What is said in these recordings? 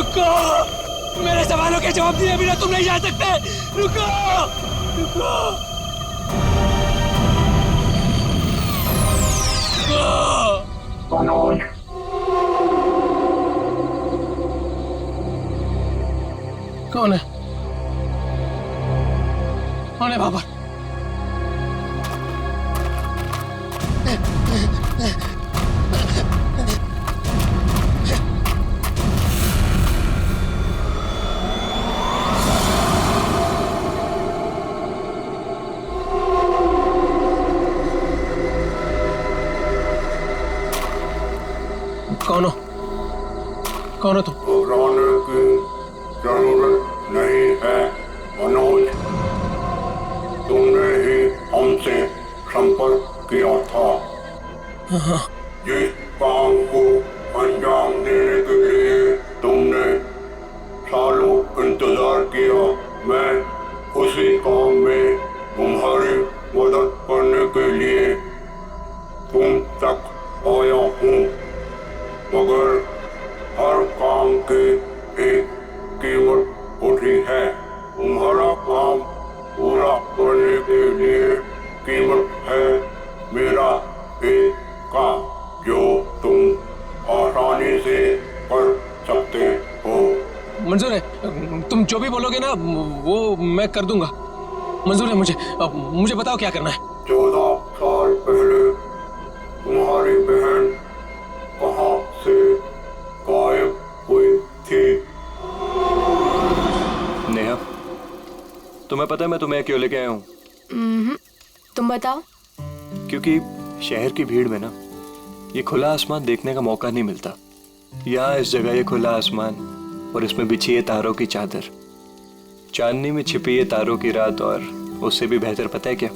रुको, मेरे सवालों के जवाब दिए बिना तुम नहीं जा सकते। रुको, रुको, मनोज, कौन है? कौन है बाबर? कौन हो? कौन हो तुम? घबराने की जरूरत नहीं है मनोज, तुमने ही हमसे संपर्क किया था। जिस काम को अंजाम देने के लिए तुमने सालों इंतजार किया, मैं उसी काम में तुम्हारी मदद करने के लिए तुम तक आया हूँ, मगर हर काम की एक कीमत होती है। तुम्हारा काम पूरा करने के लिए कीमत है मेरा एक काम जो तुम आसानी से कर सकते हो। मंजूर है, तुम जो भी बोलोगे ना वो मैं कर दूंगा। मंजूर है मुझे। मुझे बताओ क्या करना है। 14 साल पहले तुम्हारी बहन कहाँ से गायब हुई थी? नेहा, तुम्हें पता है मैं तुम्हें क्यों लेके आया हूँ? तुम बताओ। क्योंकि शहर की भीड़ में ना ये खुला आसमान देखने का मौका नहीं मिलता। यहाँ इस जगह ये खुला आसमान और इसमें बिछी है तारों की चादर, चांदनी में छिपी है तारों की रात, और उससे भी बेहतर पता है क्या?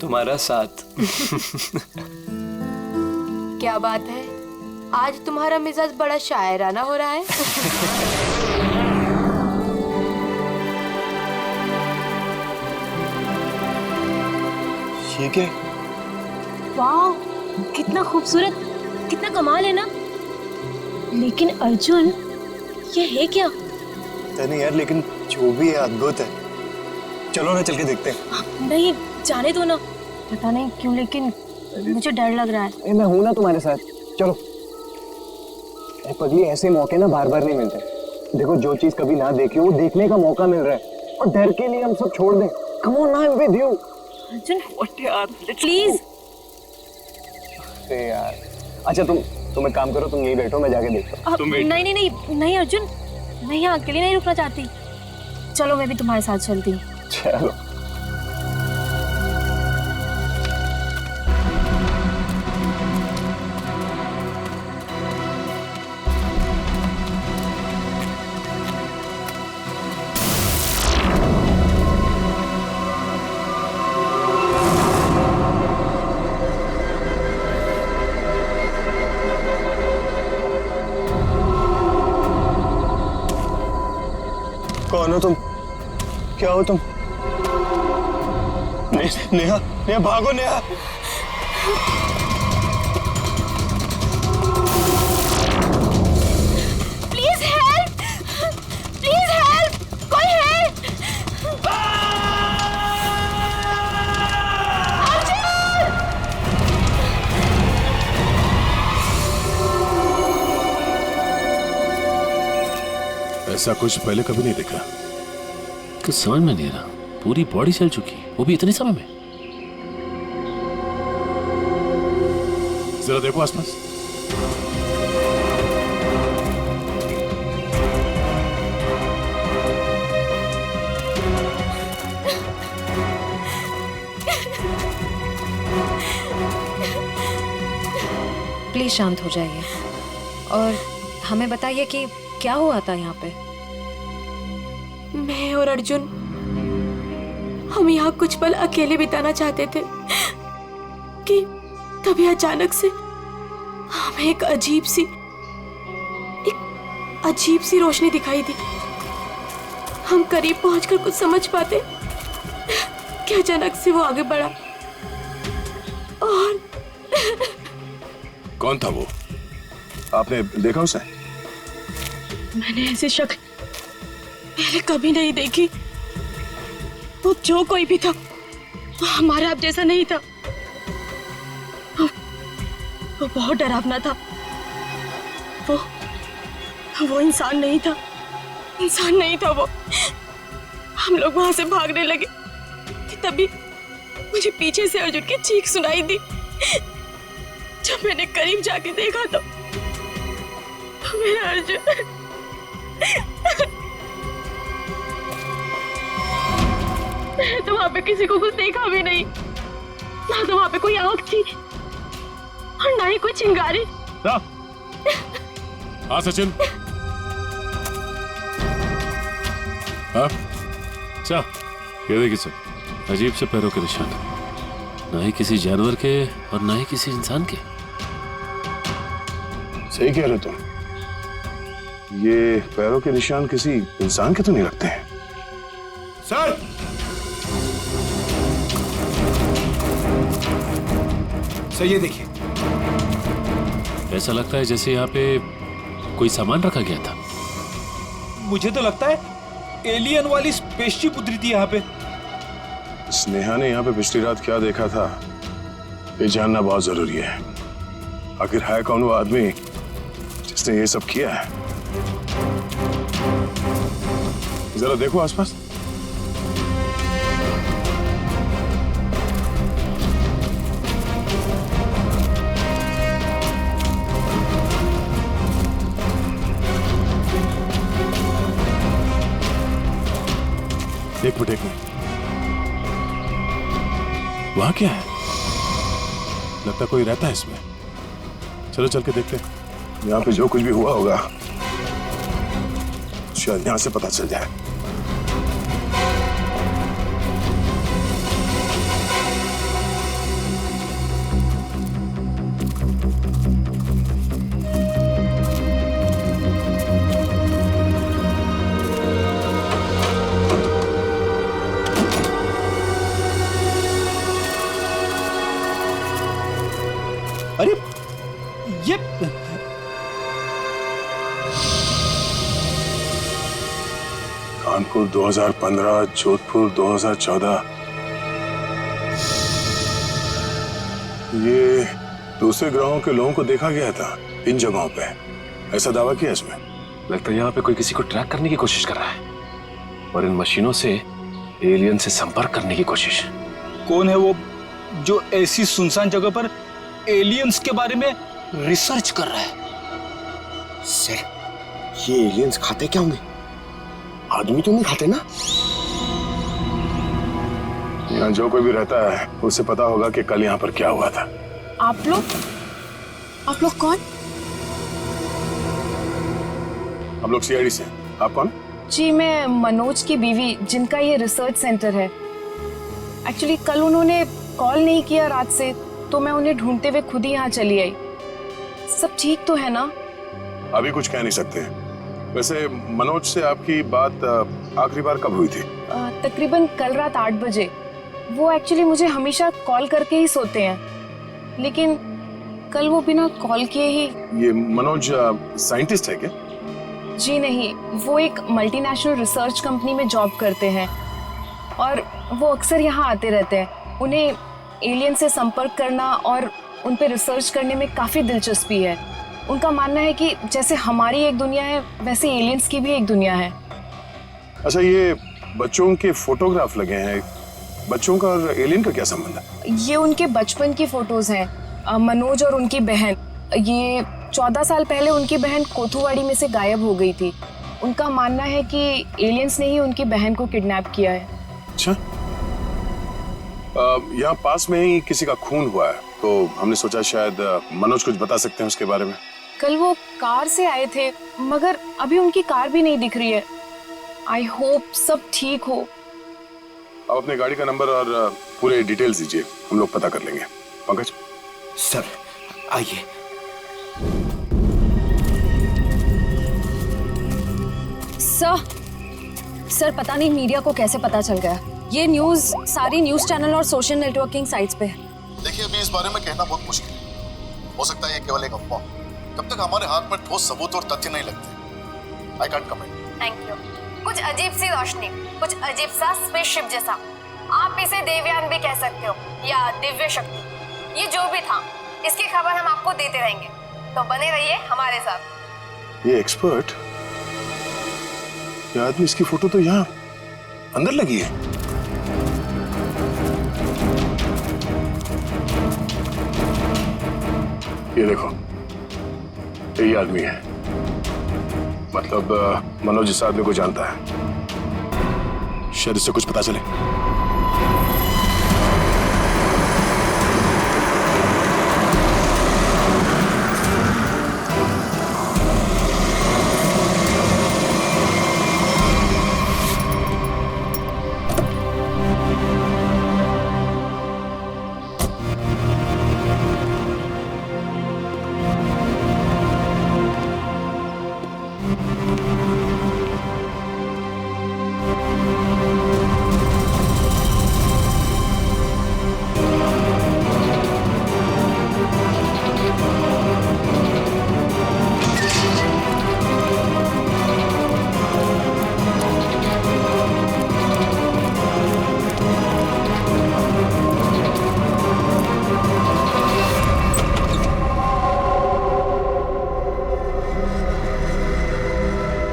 तुम्हारा साथ। क्या बात है, आज तुम्हारा मिजाज बड़ा शायराना हो रहा है। ये क्या? वाह, कितना खूबसूरत, कितना कमाल है ना। लेकिन अर्जुन, ये है क्या? नहीं यार, लेकिन जो भी है अद्भुत है। चलो ना, चल के देखते हैं। नहीं, जाने दो ना। पता नहीं क्यों लेकिन मुझे डर लग रहा है। मैं हूं ना तुम्हारे साथ, चलो। पगली, ऐसे मौके ना बार बार नहीं मिलते। देखो, जो चीज कभी ना देखी वो देखने का मौका मिल रहा है, और डर के लिए हम सब छोड़ दें? Come on, I am with you. Arjun, please. अरे यार, अच्छा तुम एक काम करो, तुम यहीं बैठो, मैं जाके देखता हूँ। नहीं नहीं नहीं नहीं अर्जुन, मैं यहाँ अकेले नहीं रुकना चाहती। चलो, मैं भी तुम्हारे साथ चलती हूँ। चलो। कौन हो तुम? क्या हो तुम? नेहा, नेहा भागो Neha. Please help, please help, कोई हेल्प। ऐसा कुछ पहले कभी नहीं देखा। कुछ समझ में नहीं आ रहा, पूरी बॉडी जल चुकी, वो भी इतने समय में। जरा देखो आसपास। प्लीज शांत हो जाइए और हमें बताइए कि क्या हुआ था यहाँ पे। मैं और अर्जुन, हम यहाँ कुछ पल अकेले बिताना चाहते थे कि तभी अचानक से हमें एक अजीब सी रोशनी दिखाई दी। हम करीब पहुंचकर कुछ समझ पाते कि अचानक से वो आगे बढ़ा और कौन था वो? आपने देखा उसे? मैंने ऐसी शक्ल पहले कभी नहीं देखी। वो जो कोई भी था वो हमारे आप जैसा नहीं था। वो बहुत डरावना था। वो इंसान नहीं था, इंसान नहीं था वो। हम लोग वहां से भागने लगे कि तभी मुझे पीछे से अर्जुन की चीख सुनाई दी। जब मैंने करीब जाके देखा तो मेरा अर्जुन मैंने तो वहां पे किसी को कुछ देखा भी नहीं, ना तो वहां पे कोई आग थी और ना ही कोई चिंगारी। हाँ सचिन, हाँ अच्छा, ये देखिए सर, अजीब से पैरों के निशान, ना ही किसी जानवर के और ना ही किसी इंसान के। सही कह रहे तुम, ये पैरों के निशान किसी इंसान के तो नहीं लगते हैं। सर, सर ये देखिए, ऐसा लगता है जैसे यहाँ पे कोई सामान रखा गया था। मुझे तो लगता है एलियन वाली स्पेसशिप उतरी थी यहाँ पे। स्नेहा ने यहाँ पे पिछली रात क्या देखा था, ये जानना बहुत जरूरी है। आखिर है कौन वो आदमी जिसने ये सब किया है? जरा देखो आसपास। एक मिनट, वहां क्या है? लगता कोई रहता है इसमें। चलो चल के देखते हैं। यहाँ पे जो कुछ भी हुआ होगा शायद यहाँ से पता चल जाए। अरे ये कानपुर 2015, जोधपुर 2014। ये दूसरे ग्रहों के लोगों को देखा गया था इन जगहों पे, ऐसा दावा किया इसमें। लगता है यहाँ पे कोई किसी को ट्रैक करने की कोशिश कर रहा है और इन मशीनों से एलियन से संपर्क करने की कोशिश। कौन है वो जो ऐसी सुनसान जगह पर एलियंस के बारे में रिसर्च कर रहा है? सर, ये एलियंस खाते क्या होंगे? आदमी तो नहीं खाते ना? यहाँ जो कोई भी रहता है उसे पता होगा कि कल यहाँ पर क्या हुआ था। आप लोग कौन? हम लोग सीआईडी से। आप कौन? जी, मैं मनोज की बीवी, जिनका ये रिसर्च सेंटर है। एक्चुअली कल उन्होंने कॉल नहीं किया रात से, तो मैं उन्हें ढूंढते हुए खुद ही यहाँ चली आई। सब ठीक तो है ना? अभी कुछ कह नहीं सकते। वैसे मनोज से आपकी बात आखिरी बार कब हुई थी? तकरीबन कल रात 8 बजे। वो एक्चुअली मुझे हमेशा कॉल करके ही सोते हैं, लेकिन कल वो बिना कॉल किए ही। ये मनोज साइंटिस्ट है क्या? जी नहीं, वो एक मल्टीनेशनल रिसर्च कंपनी में जॉब करते हैं और वो अक्सर यहाँ आते रहते हैं। उन्हें एलियन से संपर्क करना और उन पे रिसर्च करने में काफ़ी दिलचस्पी है। उनका मानना है कि जैसे हमारी एक दुनिया है, वैसे एलियंस की भी एक दुनिया है। अच्छा, ये बच्चों के फोटोग्राफ लगे हैं, बच्चों का और एलियन का क्या संबंध है? ये उनके बचपन की फोटोज हैं, मनोज और उनकी बहन। ये 14 साल पहले उनकी बहन कोथुवाड़ी में से गायब हो गई थी। उनका मानना है कि एलियंस ने ही उनकी बहन को किडनैप किया है। अच्छा, यहाँ पास में ही किसी का खून हुआ है, तो हमने सोचा शायद मनोज कुछ बता सकते हैं उसके बारे में। कल वो कार से आए थे, मगर अभी उनकी कार भी नहीं दिख रही है। आई होप सब ठीक हो। आप अपने गाड़ी का नंबर और पूरे डिटेल्स दीजिए, हम लोग पता कर लेंगे। पंकज। सर आइए। सर पता नहीं मीडिया को कैसे पता चल गया। ये न्यूज़ सारी न्यूज़ चैनल और सोशल नेटवर्किंग साइट्स पे है। देखिए, अभी इस बारे में कहना बहुत मुश्किल है। हो सकता है ये केवल एक अफवाह। जब तक हमारे हाथ में ठोस सबूत और तथ्य नहीं लगते, I can't comment. Thank you. कुछ अजीब सी रोशनी, कुछ अजीब सा स्पेसशिप जैसा, आप इसे देवयान भी कह सकते हो या दिव्य शक्ति। ये जो भी था, इसकी खबर हम आपको देते रहेंगे, तो बने रहिए हमारे साथ। ये एक्सपर्ट, ये आदमी, इसकी फोटो तो यहाँ अंदर लगी है। ये देखो, यही आदमी है। मतलब मनोज इस आदमी को जानता है, शायद इससे कुछ पता चले।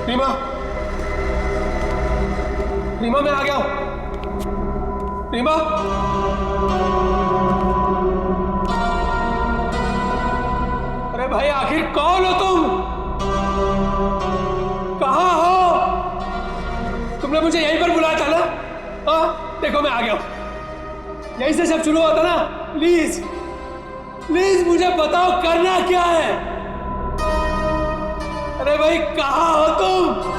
रीमा, रीमा मैं आ गया हूं। रीमा, अरे भाई आखिर कौन हो तुम? कहां हो? तुमने मुझे यहीं पर बुलाया था ना? हाँ, देखो मैं आ गया हूं। यहीं से सब शुरू होता ना। प्लीज प्लीज मुझे बताओ करना क्या है? अरे भाई कहां हो तुम?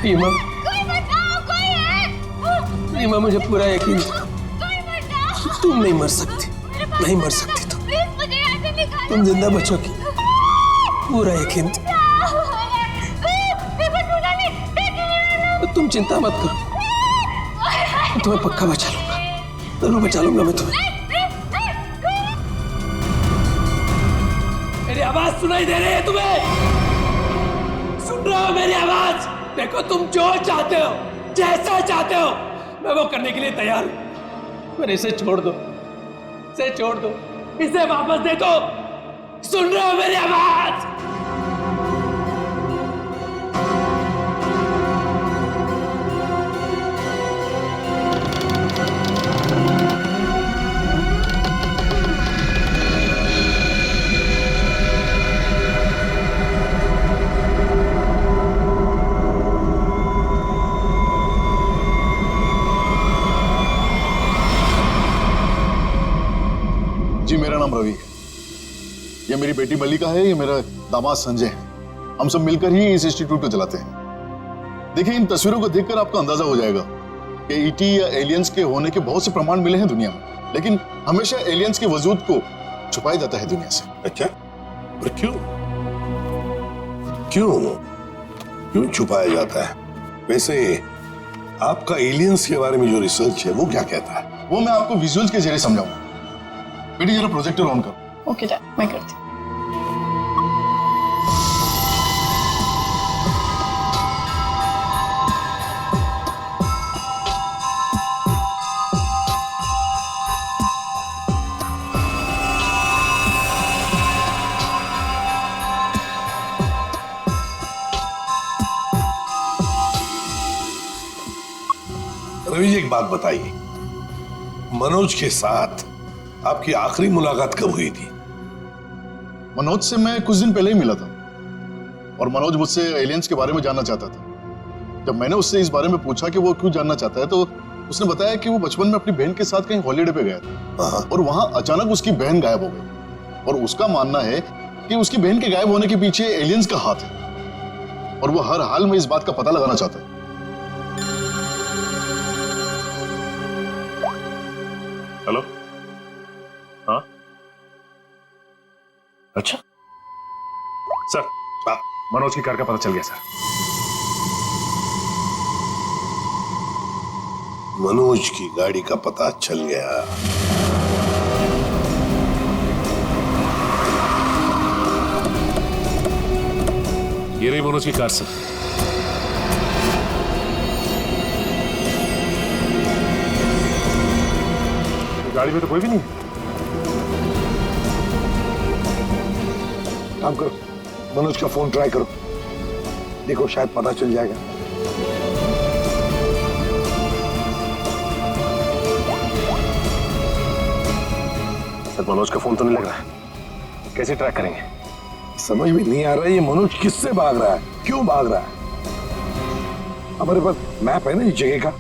रीमा, रीमा मुझे पूरा यकीन था तुम नहीं मर सकती, नहीं मर सकती तुम जिंदा बचोगी, पूरा यकीन था। तुम चिंता मत करो, मैं तुम्हें पक्का बचा लूंगा, जरूर बचा लूंगा मैं तुम्हें। मेरी आवाज सुनाई दे रही है तुम्हें? सुन रहे हो मेरी आवाज? देखो तुम जो चाहते हो, जैसा चाहते हो, मैं वो करने के लिए तैयार हूं। पर इसे छोड़ दो, इसे छोड़ दो, इसे वापस दे दो। सुन रहे हो मेरी आवाज? जी मेरा नाम रवि है, ये मेरी बेटी मल्लिका है, ये मेरा दामाद संजय है। हम सब मिलकर ही इस इंस्टीट्यूट को चलाते हैं। देखिए इन तस्वीरों को देखकर आपको अंदाजा हो जाएगा कि ईटी या एलियंस के होने के बहुत से प्रमाण मिले हैं दुनिया में, लेकिन हमेशा एलियंस के वजूद को छुपाया जाता है दुनिया से। अच्छा, पर क्यों क्यों क्यों छुपाया जाता है? वैसे आपका एलियंस के बारे में जो रिसर्च है वो क्या कहता है? वो मैं आपको विजुअल्स के जरिए समझाऊंगा। बेटी जरा प्रोजेक्टर ऑन करो। ओके डैड, मैं करती हूँ। रवि जी एक बात बताइए, मनोज के साथ आपकी आखिरी मुलाकात कब हुई थी? मनोज से मैं कुछ दिन पहले ही मिला था और मनोज मुझसे एलियंस के बारे में जानना चाहता था। जब मैंने उससे इस बारे में पूछा कि वो क्यों जानना चाहता है, तो उसने बताया कि वो बचपन में अपनी बहन के साथ कहीं हॉलीडे पे गया था और वहां अचानक उसकी बहन गायब हो गई और उसका मानना है कि उसकी बहन के गायब होने के पीछे एलियंस का हाथ है और वो हर हाल में इस बात का पता लगाना चाहता है। हेलो, हाँ, अच्छा सर, मनोज की कार का पता चल गया सर। मनोज की गाड़ी का पता चल गया। ये रही मनोज की कार सर। गाड़ी में तो कोई भी नहीं। काम करो, मनोज का फोन ट्राई करो, देखो शायद पता चल जाएगा। सर मनोज का फोन तो नहीं लग रहा है, कैसे ट्रैक करेंगे? समझ में नहीं आ रहा है ये मनोज किससे भाग रहा है, क्यों भाग रहा है। हमारे पास मैप है ना इस जगह का।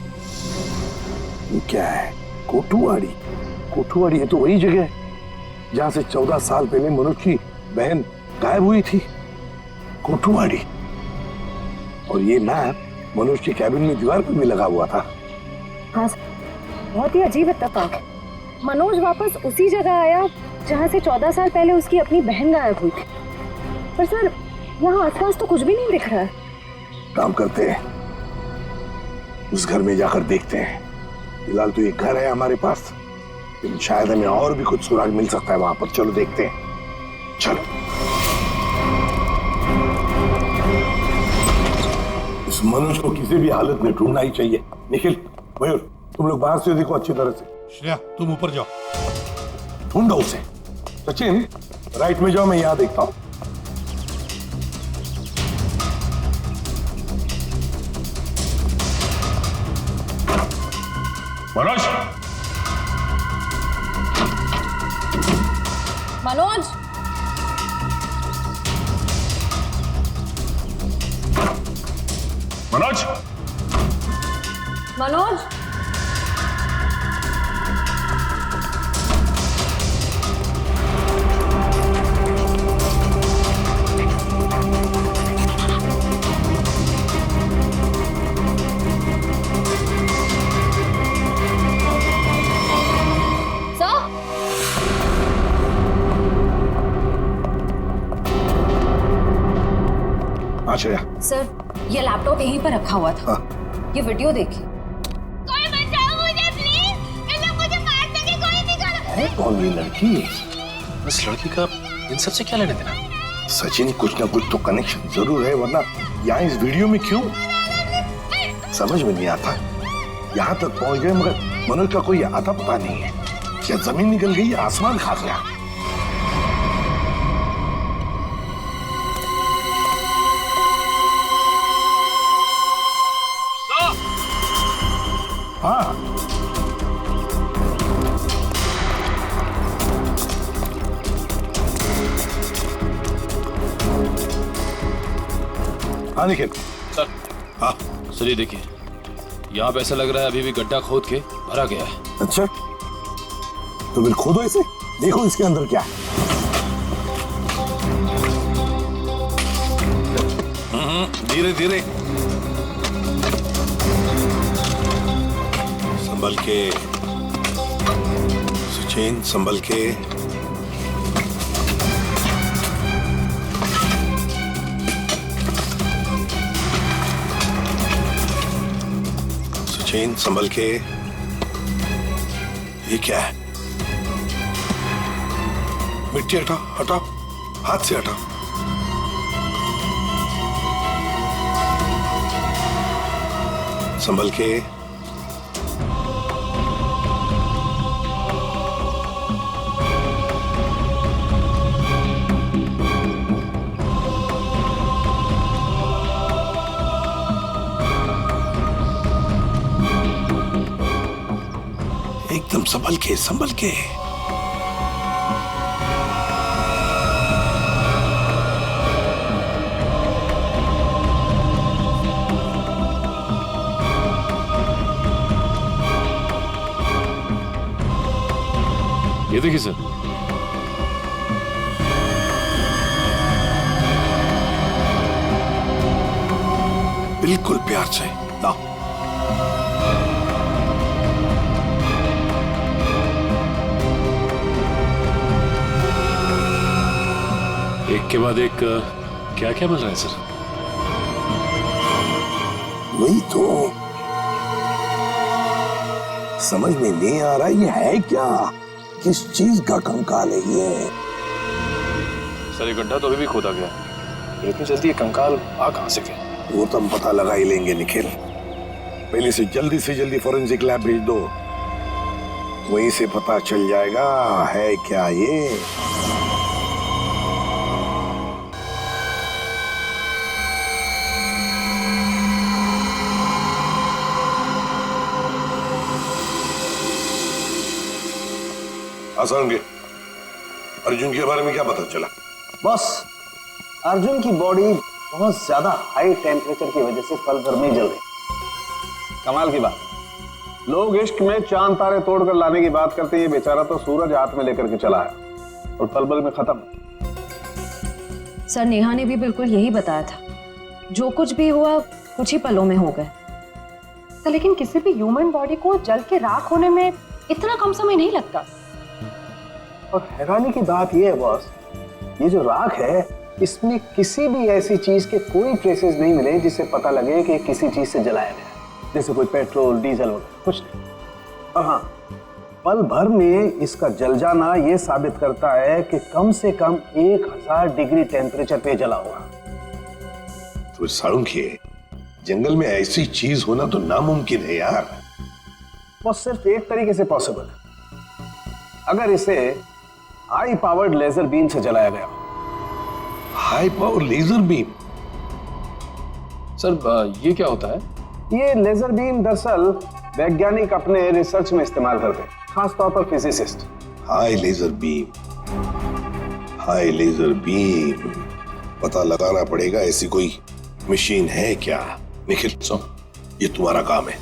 ये क्या है? कोठुवाड़ी। कोठुवाड़ी है तो वही जगह है जहां से 14 साल पहले मनोज की बहन गायब हुई थी। कोठुवाड़ी। और ये मैप मनोज के कैबिन में दीवार पर भी लगा हुआ था। हाँ सर, बहुत ही अजीब इत्तेफाक। मनोज वापस उसी जगह आया जहां से 14 साल पहले उसकी अपनी बहन गायब हुई थी। पर सर यहाँ आसपास तो कुछ भी नहीं दिख रहा है। काम करते हैं, उस घर में जाकर देखते हैं। फिलहाल तो ये घर है हमारे पास, लेकिन शायद हमें और भी कुछ सुराग मिल सकता है वहां पर। चलो देखते हैं, चलो। इस मनोज को किसी भी हालत में ढूंढना ही चाहिए। निखिल, मयूर, तुम लोग बाहर से देखो अच्छी तरह से। श्रेया तुम ऊपर जाओ, ढूंढो उसे। सचिन राइट में जाओ, मैं यहां देखता हूं। मनोज, मनोज, मनोज, मनोज, सर, ये लैपटॉप यहीं पर रखा हुआ था। ये वीडियो देखिए। कोई बचाओ मुझे प्लीज, इन्हें मुझे मारने की कोई निकालो। कौन ये लड़की? इस लड़की का इन सब से क्या लेने देना? सचिन, कुछ ना कुछ तो कनेक्शन जरूर है, वरना यहाँ इस वीडियो में क्यों? समझ में नहीं आता। यहाँ तक पहुंच गए मगर मनोज का कोई आता पता नहीं है। क्या जमीन निकल गई या आसमान खा गया? हाँ, हाँ निखिल। सर, हाँ सर ये देखिए, यहाँ पे ऐसा लग रहा है अभी भी गड्ढा खोद के भरा गया है। अच्छा, तो फिर खोदो इसे, देखो इसके अंदर क्या है। धीरे धीरे, संभल के सचिन, संभल के। सचिन, संभल के। ये क्या है? मिट्टी हटाओ, हटाओ, हाथ से हटाओ। संभल के। एकदम संभल के, संभल के। देखिए सर, बिल्कुल प्यार से लाओ। एक के बाद एक क्या क्या मिल रहा है सर? वही तो समझ में नहीं आ रहा ये है क्या, किस चीज का कंकाल है ये? सर ये गड्ढा तो अभी भी खोदा गया, इतनी जल्दी ये कंकाल आ कहां से गया? वो तो हम पता लगा ही लेंगे निखिल। पहले से जल्दी फॉरेंसिक लैब भेज दो, वहीं से पता चल जाएगा है क्या ये। आसान के अर्जुन के बारे में क्या पता चला? बस अर्जुन की बॉडी बहुत ज्यादा हाई टेम्परेचर की वजह से पल भर में जल गई। कमाल की बात, लोग इश्क में चांद तारे तोड़कर लाने की बात करते हैं, ये बेचारा तो सूरज हाथ में लेकर के चला है और पल भर में खत्म। सर नेहा ने भी बिल्कुल यही बताया था, जो कुछ भी हुआ कुछ ही पलों में हो गए। तो लेकिन किसी भी ह्यूमन बॉडी को जल के राख होने में इतना कम समय नहीं लगता। और हैरानी की बात यह है बॉस, ये जो राख है इसमें किसी भी ऐसी चीज के कोई ट्रेसेस नहीं मिले जिससे पता लगे कि किसी चीज से जलाया गया, जैसे कोई पेट्रोल डीजल वगैरह कुछ नहीं। और हाँ, पल भर में इसका जल जाना यह साबित करता है कि कम से कम 1000 डिग्री टेम्परेचर पे जला होगा। तो साळुंखे, जंगल में ऐसी चीज होना तो नामुमकिन है यार। वो सिर्फ एक तरीके से पॉसिबल है, अगर इसे हाई पावर्ड लेजर बीम से जलाया गया। High power laser beam? Sir ये क्या होता है? ये लेजर बीम दरअसल वैज्ञानिक अपने रिसर्च में इस्तेमाल करते हैं, खासतौर पर physicist. High laser beam, high laser beam, पता लगाना पड़ेगा ऐसी कोई मशीन है क्या। निखिल ये तुम्हारा काम है।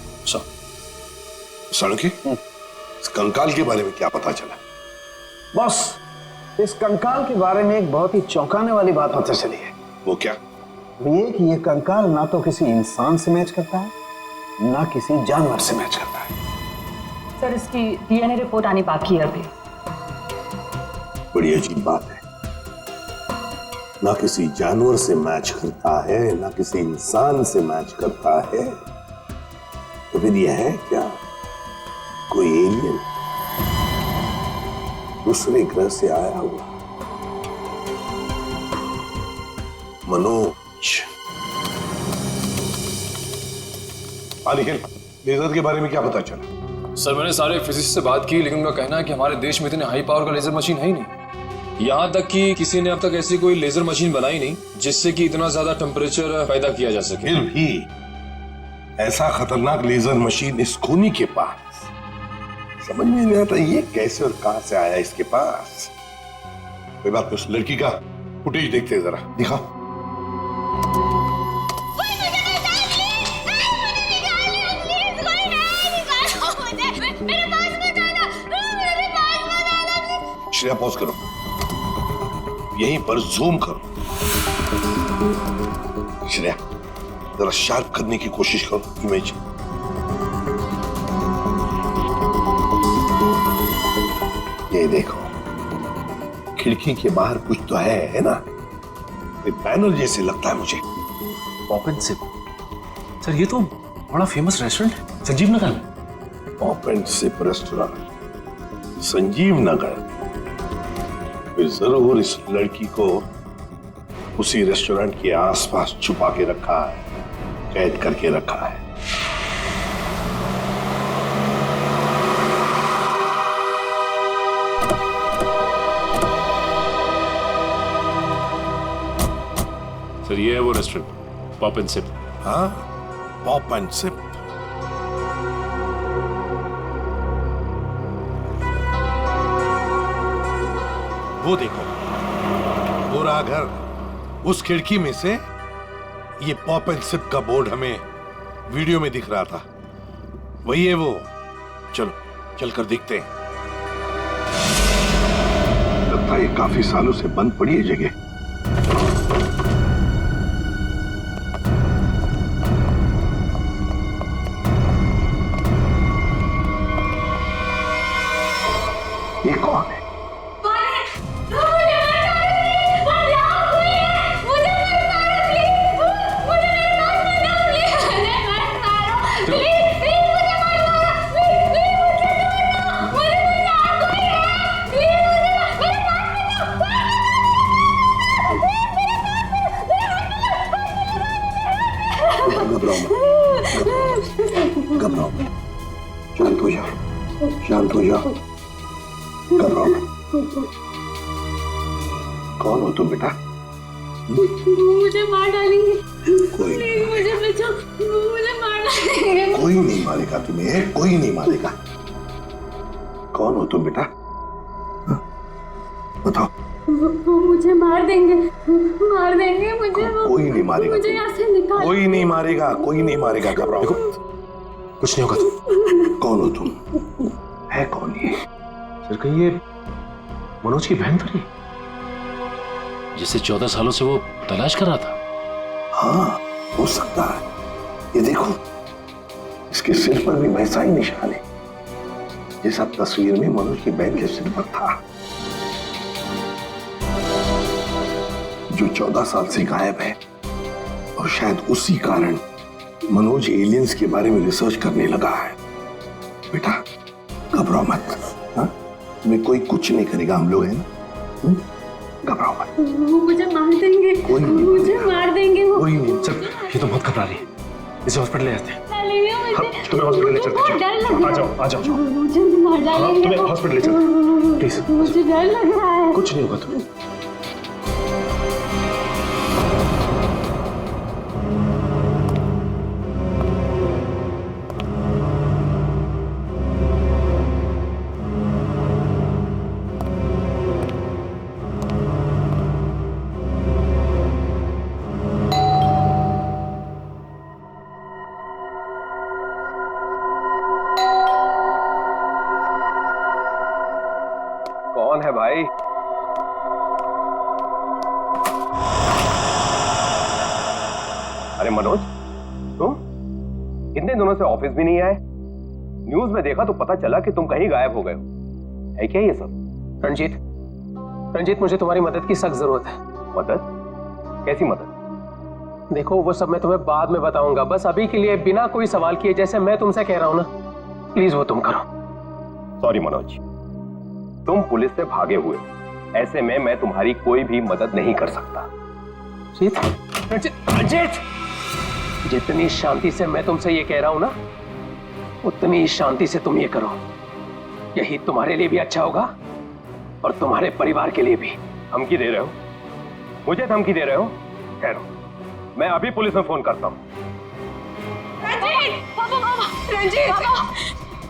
साळुंखे, इस कंकाल के बारे में क्या पता चला? बॉस, इस कंकाल के बारे में एक बहुत ही चौंकाने वाली बात पता चली है। वो क्या? ये कि ये कंकाल ना तो किसी इंसान से मैच करता है, ना किसी जानवर से मैच करता है। सर इसकी डीएनए रिपोर्ट आनी बाकी है अभी। बड़ी अजीब बात है, ना किसी जानवर से मैच करता है, ना किसी इंसान से मैच करता है। तो फिर यह है क्या, कोई एलियन दूसरे ग्रह से आया हुआ? मनोज, निखिल, लेजर के बारे में क्या पता चला? सर मैंने सारे फिजिसिस्ट से बात की, लेकिन उनका कहना है कि हमारे देश में इतने हाई पावर का लेजर मशीन है ही नहीं। यहाँ तक कि किसी ने अब तक ऐसी कोई लेजर मशीन बनाई नहीं जिससे कि इतना ज्यादा टेम्परेचर पैदा किया जा सके। फिर भी ऐसा खतरनाक लेजर मशीन इस खूनी के पास, समझ में नहीं आता ये कैसे और कहां से आया इसके पास। कोई बात नहीं, उस लड़की का फुटेज देखते हैं जरा, दिखाओ। श्रेया पॉज करो, यहीं पर जूम करो। श्रेया जरा शार्प करने की कोशिश करो इमेज। ये देखो, खिड़की के बाहर कुछ तो है ना? बैनर जैसे लगता है मुझे। पॉप एंड सिप, सर ये तो बड़ा फेमस रेस्टोरेंट है संजीव नगर में। Pop and sip restaurant Sanjeev Nagar, फिर जरूर इस लड़की को उसी रेस्टोरेंट के आसपास छुपा के रखा है, कैद करके रखा है। सर ये है वो रेस्टोरेंट, पॉप एंड सिप। हाँ, पॉप एंड सिप। वो देखो, पूरा घर, उस खिड़की में से ये पॉप एंड सिप का बोर्ड हमें वीडियो में दिख रहा था। वही है वो, चलो चलकर देखते हैं। लगता है ये काफी सालों से बंद पड़ी है जगह। ये कौन है? घबराओ मत, शांत हो जाओ, शांत हो जाओ, घबराओ मत। कौन हो तुम बेटा? मुझे मार डालेंगे। कोई नहीं, मुझे बचाओ, मुझे मार डालेंगे। कोई नहीं मारेगा तुम्हें, कोई नहीं मारेगा। कौन हो तुम बेटा? बताओ। वो मुझे मार देंगे, मार देंगे मुझे। कोई नहीं मारेगा, मुझे यहाँ से निकाल। कोई नहीं मारेगा, कोई नहीं मारेगा, घबराओ। कुछ नहीं होगा तुम। कौन हो तुम? है कौन ये? सर कहीं ये मनोज की बहन तो नहीं, जिसे 14 सालों से वो तलाश कर रहा था? हाँ, हो सकता है। ये देखो, इसके सिर पर भी वैसा ही निशान है जैसा तस्वीर में मनोज की बहन के सिर पर था, जो 14 साल से गायब है। और शायद उसी कारण मनोज एलियंस के बारे में रिसर्च करने लगा है। बेटा घबराओ मत, हाँ? तुम्हें कोई कुछ नहीं करेगा, हम लोग हैं ना, घबराओ मत। वो मुझे मार देंगे, मुझे मार देंगे वो। कोई नहीं। सर ये तो बहुत घबरा रही है, इसे हॉस्पिटल ले जाते हैं। तुम्हें हॉस्पिटल ले चलते हैं। आ जाओ, आ जाओ। मुझे मार डालेंगे। तुम्हें हॉस्पिटल ले चलते हैं, प्लीज। मुझे डर लग रहा है। कुछ नहीं होगा तुम्हें। कौन है भाई? अरे मनोज, तुम इतने दिनों से ऑफिस भी नहीं आए। न्यूज में देखा तो पता चला कि तुम कहीं गायब हो गए हो। है क्या ये सब? रंजीत, मुझे तुम्हारी मदद की सख्त जरूरत है। मदद? कैसी मदद? देखो वो सब मैं तुम्हें बाद में बताऊंगा, बस अभी के लिए बिना कोई सवाल किए जैसे मैं तुमसे कह रहा हूं ना, प्लीज वो तुम करो। सॉरी मनोज, तुम पुलिस से भागे हुए, ऐसे में मैं तुम्हारी कोई भी मदद नहीं कर सकता। रंजीत, जितनी शांति से मैं तुमसे ये कह रहा हूं ना, उतनी शांति से तुम ये करो। यही तुम्हारे लिए भी अच्छा होगा और तुम्हारे परिवार के लिए भी। धमकी दे रहे हो? मुझे धमकी दे रहे हो? ठहरो, मैं अभी पुलिस में फोन करता हूं। रंजीत, पापा, पापा, रंजीत,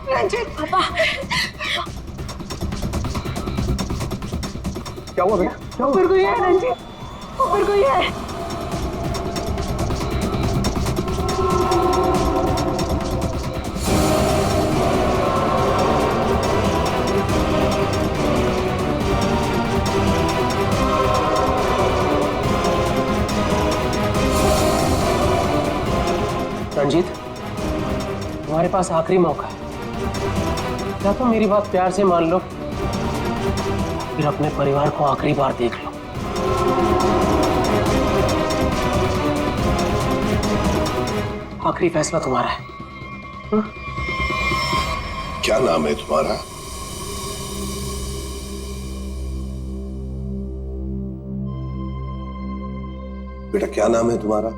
रंजीत, पापा। क्या हुआ बेटा? क्या हुआ? ऊपर कोई है रंजीत, ऊपर कोई है। रंजीत, तुम्हारे पास आखिरी मौका है, या तो मेरी बात प्यार से मान लो, फिर अपने परिवार को आखिरी बार देख लो। आखिरी फैसला तुम्हारा है। क्या नाम है तुम्हारा? बेटा क्या नाम है तुम्हारा?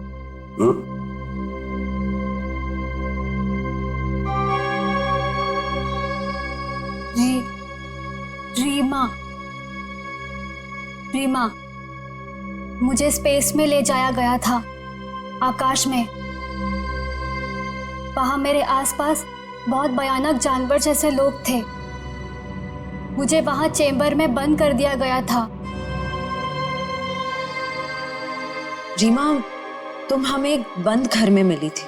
रीमा। रीमा, मुझे स्पेस में ले जाया गया था, आकाश में। वहां मेरे आसपास बहुत भयानक जानवर जैसे लोग थे। मुझे वहां चेंबर में बंद कर दिया गया था। रीमा, तुम हमें एक बंद घर में मिली थी।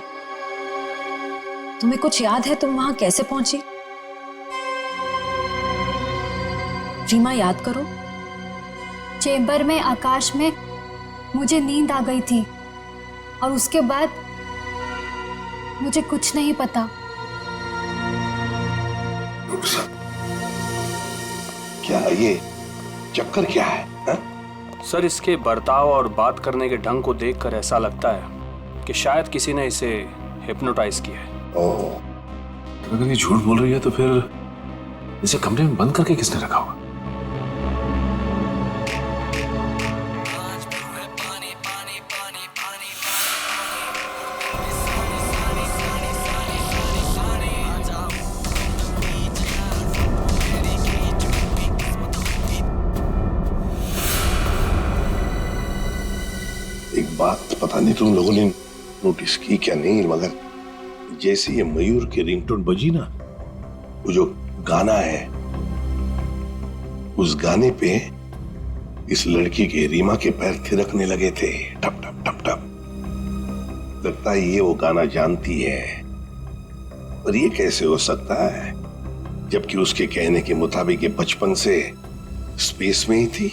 तुम्हें कुछ याद है तुम वहां कैसे पहुंची? रीमा, याद करो, चेंबर में आकाश में मुझे नींद आ गई थी और उसके बाद मुझे कुछ नहीं पता। क्या ये चक्कर क्या है हा? सर, इसके बर्ताव और बात करने के ढंग को देखकर ऐसा लगता है कि शायद किसी ने इसे हिप्नोटाइज किया है। ओह, अगर ये झूठ बोल रही है तो फिर इसे कमरे में बंद करके किसने रखा होगा? एक बात पता नहीं तुम लोगों ने नोटिस की क्या नहीं, मगर जैसे ये मयूर की रिंगटोन बजी ना, वो जो गाना है उस गाने पे इस लड़की के रीमा के पैर थिरकने लगे थे, टप टप टप टप। लगता है ये वो गाना जानती है, पर ये कैसे हो सकता है जबकि उसके कहने के मुताबिक ये बचपन से स्पेस में ही थी।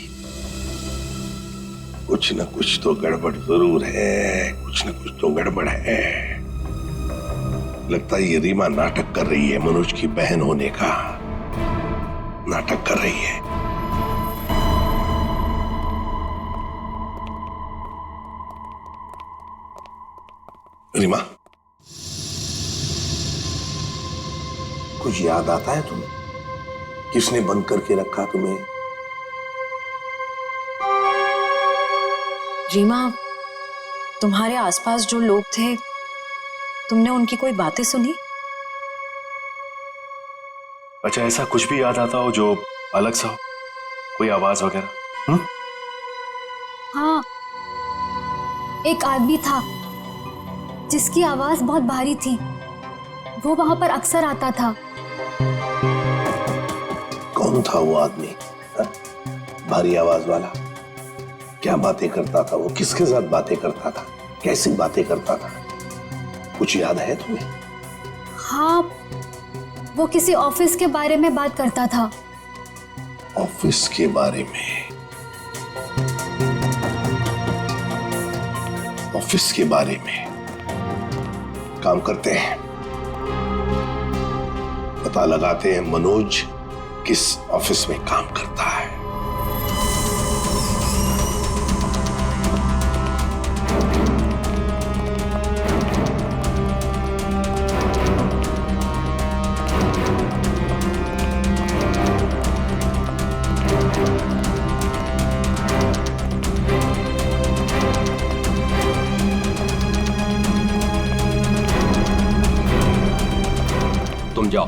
कुछ न कुछ तो गड़बड़ जरूर है, कुछ न कुछ तो गड़बड़ है। लगता है ये रीमा नाटक कर रही है, मनोज की बहन होने का नाटक कर रही है। रीमा, कुछ याद आता है तुम्हें? किसने बंद करके रखा तुम्हें? रीमा, तुम्हारे आसपास जो लोग थे, तुमने उनकी कोई बातें सुनी? अच्छा, ऐसा कुछ भी याद आता हो जो अलग सा हो, कोई आवाज वगैरह? हाँ, एक आदमी था जिसकी आवाज बहुत भारी थी। वो वहां पर अक्सर आता था। कौन था वो आदमी? हा? भारी आवाज वाला? क्या बातें करता था वो? किसके साथ बातें करता था? कैसी बातें करता था? कुछ याद है तुम्हें? हाँ, वो किसी ऑफिस के बारे में बात करता था। ऑफिस के बारे में? ऑफिस के बारे में? काम करते हैं, पता लगाते हैं मनोज किस ऑफिस में काम करता है। तुम जाओ।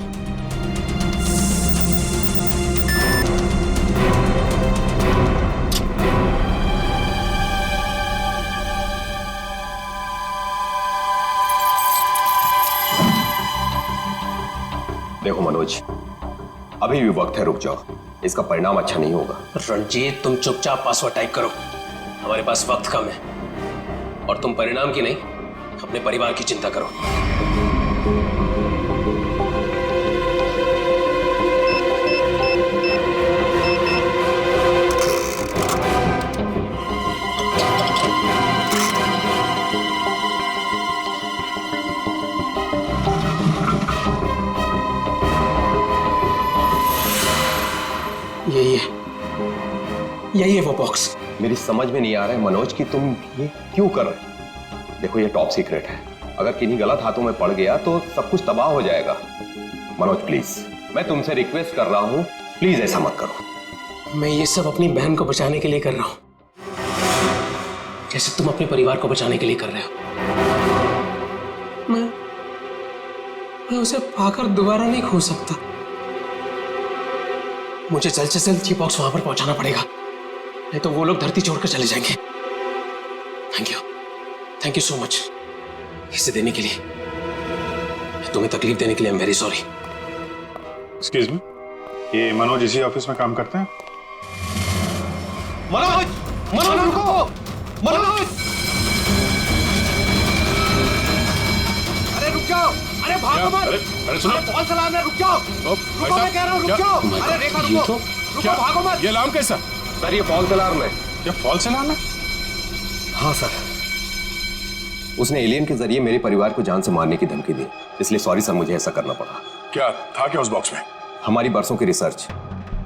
देखो मनोज, अभी भी वक्त है, रुक जाओ। इसका परिणाम अच्छा नहीं होगा। रणजीत, तुम चुपचाप पासवर्ड टाइप करो, हमारे पास वक्त कम है। और तुम परिणाम की नहीं, अपने परिवार की चिंता करो। यही है वो बॉक्स। मेरी समझ में नहीं आ रहा है मनोज कि तुम ये क्यों कर रहे हो। देखो, ये टॉप सीक्रेट है, अगर किन्हीं गलत हाथों में पड़ गया तो सब कुछ तबाह हो जाएगा। मनोज प्लीज, मैं तुमसे रिक्वेस्ट कर रहा हूं, प्लीज ऐसा मत करो। मैं ये सब अपनी बहन को बचाने के लिए कर रहा हूं, जैसे तुम अपने परिवार को बचाने के लिए कर रहे हो। मैं उसे पाकर दोबारा नहीं खो सकता। मुझे जल्द से जल्द ये बॉक्स वहां पर पहुंचाना पड़ेगा, नहीं तो वो लोग धरती छोड़कर चले जाएंगे। थैंक यू सो मच इसे देने के लिए, तुम्हें तकलीफ देने के लिए। I am very sorry. Excuse me, ये मनोज इसी ऑफिस में काम करते हैं? मनोज, मनोज रुको, मनोज! अरे रुक जाओ, अरे भागो मत! अरे सुनो, कौन सा है? रुक जाओ, रुको, मैं कह रहा हूँ रुक जाओ। अरे रेखा रुको, रुको, भागो मत! ये अलार्म कैसा? सर ये फॉल्स अलार्म है। ये फॉल्स अलार्म है? हाँ सर, उसने एलियन के जरिए मेरे परिवार को जान से मारने की धमकी दी, इसलिए सॉरी सर, मुझे ऐसा करना पड़ा। क्या था क्या उस बॉक्स में? हमारी बरसों की रिसर्च,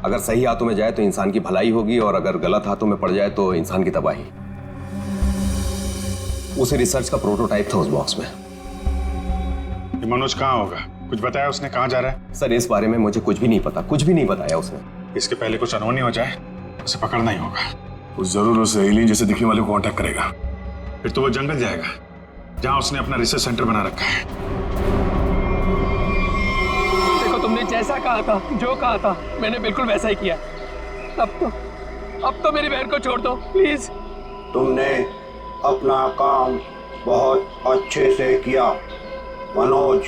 अगर सही हाथों में जाए तो इंसान की भलाई होगी और अगर गलत हाथों में पड़ जाए तो इंसान की तबाही। उसे रिसर्च का प्रोटोटाइप था उस बॉक्स में। ये मनोज कहाँ होगा? कुछ बताया उसने कहाँ जा रहा है? सर इस बारे में मुझे कुछ भी नहीं पता, कुछ भी नहीं बताया उसने। इसके पहले कुछ अनहोनी हो जाए उसे पकड़ना ही होगा। वो जरूर उस एलियन जैसे दिखने वाले को कांटेक्ट करेगा, फिर तो वो जंगल जाएगा जहां उसने अपना रिसर्च सेंटर बना रखा है। देखो तुमने जैसा कहा था, जो कहा था, मैंने बिल्कुल वैसा ही किया। अब तो मेरी बहन को छोड़ दो प्लीज। तुमने अपना काम बहुत अच्छे से किया मनोज,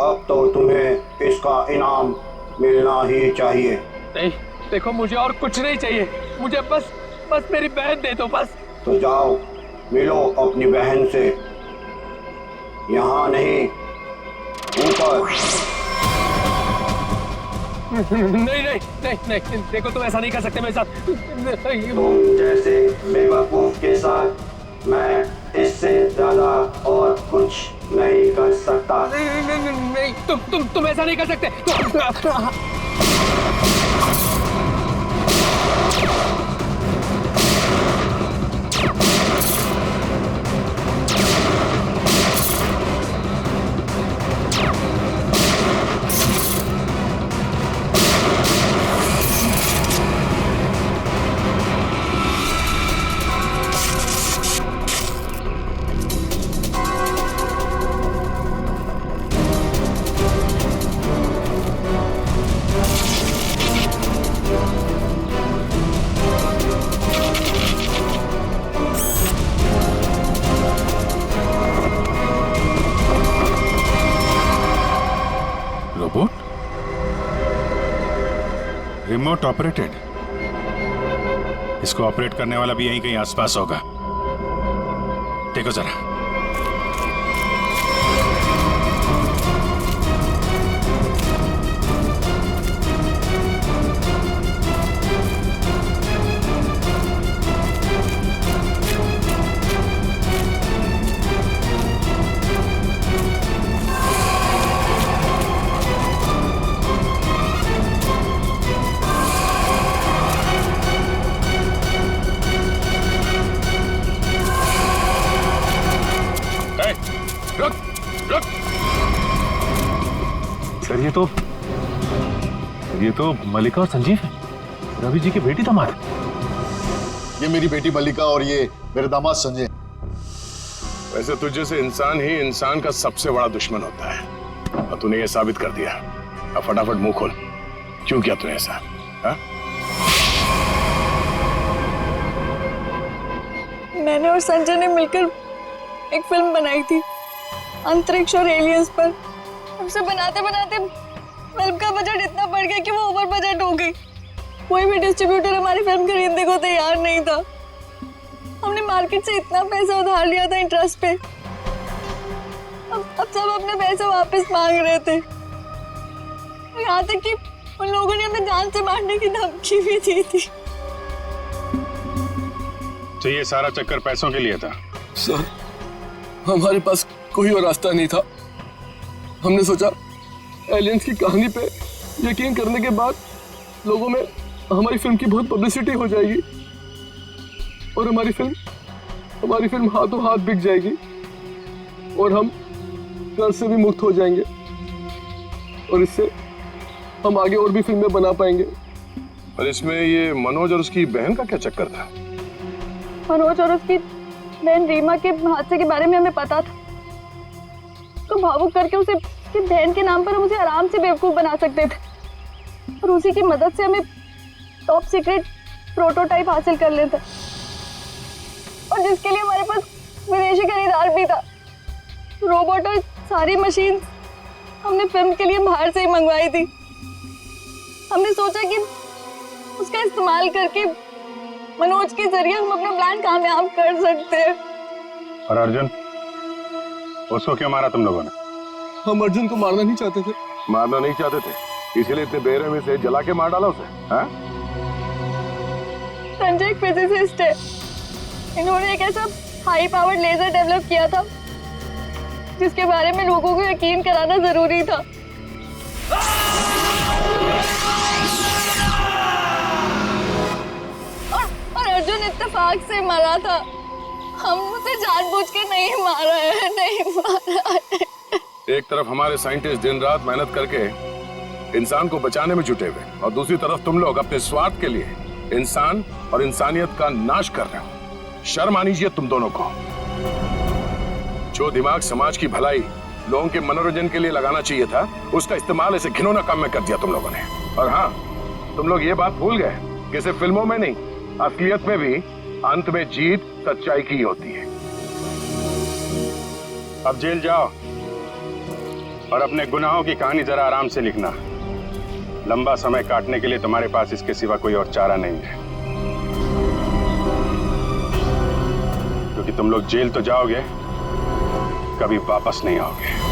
अब तो तुम्हें इसका इनाम मिलना ही चाहिए। नहीं देखो, मुझे और कुछ नहीं चाहिए, मुझे बस मेरी बहन दे दो बस। तो जाओ मिलो अपनी बहन से, यहाँ नहीं ऊपर। नहीं, देखो तुम ऐसा नहीं कर सकते मेरे साथ। तुम जैसे बेवकूफ के साथ मैं इससे ज्यादा और कुछ नहीं कर सकता। नहीं, तुम ऐसा नहीं कर सकते। रिमोट ऑपरेटेड, इसको ऑपरेट करने वाला भी यहीं कहीं आसपास होगा। देखो जरा। सर ये तो मल्लिका और संजीव है, रवि जी की बेटी दामाद। ये मेरी बेटी मल्लिका और ये मेरे दामाद संजय। वैसे तुझे से इंसान ही इंसान का सबसे बड़ा दुश्मन होता है और तूने ये साबित कर दिया। अब फटाफट मुंह खोल, क्यों किया तूने ऐसा? हा? मैंने और संजय ने मिलकर एक फिल्म बनाई थी अंतरिक्ष और एलियंस पर। उसे बनाते बनाते फिल्म का बजट इतना बढ़ गया कि वो ओवर बजट हो गई। कोई भी डिस्ट्रीब्यूटर हमारी फिल्म खरीदने को तैयार नहीं था। हमने मार्केट से इतना पैसा उधार लिया था इंटरेस्ट पे, अब सब अपने पैसे वापस मांग रहे थे। यहाँ तक कि उन लोगों ने हमें जान से मारने की धमकी भी दी थी। तो ये सारा चक्कर पैसों के लिए था? सर हमारे पास कोई और रास्ता नहीं था। हमने सोचा एलियंस की कहानी पे यकीन करने के बाद लोगों में हमारी फिल्म की बहुत पब्लिसिटी हो जाएगी और हमारी फिल्म हाथों हाथ बिक जाएगी और हम कर्ज से भी मुक्त हो जाएंगे और इससे हम आगे और भी फिल्में बना पाएंगे। और इसमें ये मनोज और उसकी बहन का क्या चक्कर था? मनोज और उसकी बहन रीमा के हादसे के बारे में हमें पता था, तो भावुक करके उसे उसकी बहन के नाम पर हम उसे आराम से बेवकूफ बना सकते थे और उसी की मदद से हमें टॉप सीक्रेट प्रोटोटाइप हासिल कर लेते और जिसके लिए हमारे पास विदेशी खरीदार भी था। रोबोट और सारी मशीन हमने फिल्म के लिए बाहर से ही मंगवाई थी। हमने सोचा कि उसका इस्तेमाल करके मनोज के जरिए हम अपना प्लान कामयाब कर सकते हैं। और अर्जुन, उसको क्यों मारा तुम लोगों ने? हम अर्जुन को मारना नहीं चाहते थे। मारना नहीं चाहते थे, इसीलिए इतने बेरहमी से जला के मार डाला उसे? हाँ? संजय एक फिजिसिस्ट है। इन्होंने एक ऐसा हाई पावर्ड लेजर डेवलप किया था जिसके बारे में लोगों को यकीन कराना जरूरी था। और अर्जुन इत्तेफाक से मरा था। हम उसे जानबूझ के नहीं मारा है, नहीं मारा है। एक तरफ हमारे साइंटिस्ट दिन रात मेहनत करके इंसान को बचाने में जुटे हुए और दूसरी तरफ तुम लोग अपने स्वार्थ के लिए इंसान और इंसानियत का नाश कर रहे हो। शर्म आनी चाहिए तुम दोनों को। जो दिमाग समाज की भलाई, लोगों के मनोरंजन के लिए लगाना चाहिए था, उसका इस्तेमाल ऐसे घिनौना काम में कर दिया तुम लोगों ने। और हाँ, तुम लोग ये बात भूल गए कि सिर्फ फिल्मों में नहीं, असलियत में भी अंत में जीत सच्चाई की होती है। अब जेल जाओ और अपने गुनाहों की कहानी जरा आराम से लिखना। लंबा समय काटने के लिए तुम्हारे पास इसके सिवा कोई और चारा नहीं है, क्योंकि तुम लोग जेल तो जाओगे, कभी वापस नहीं आओगे।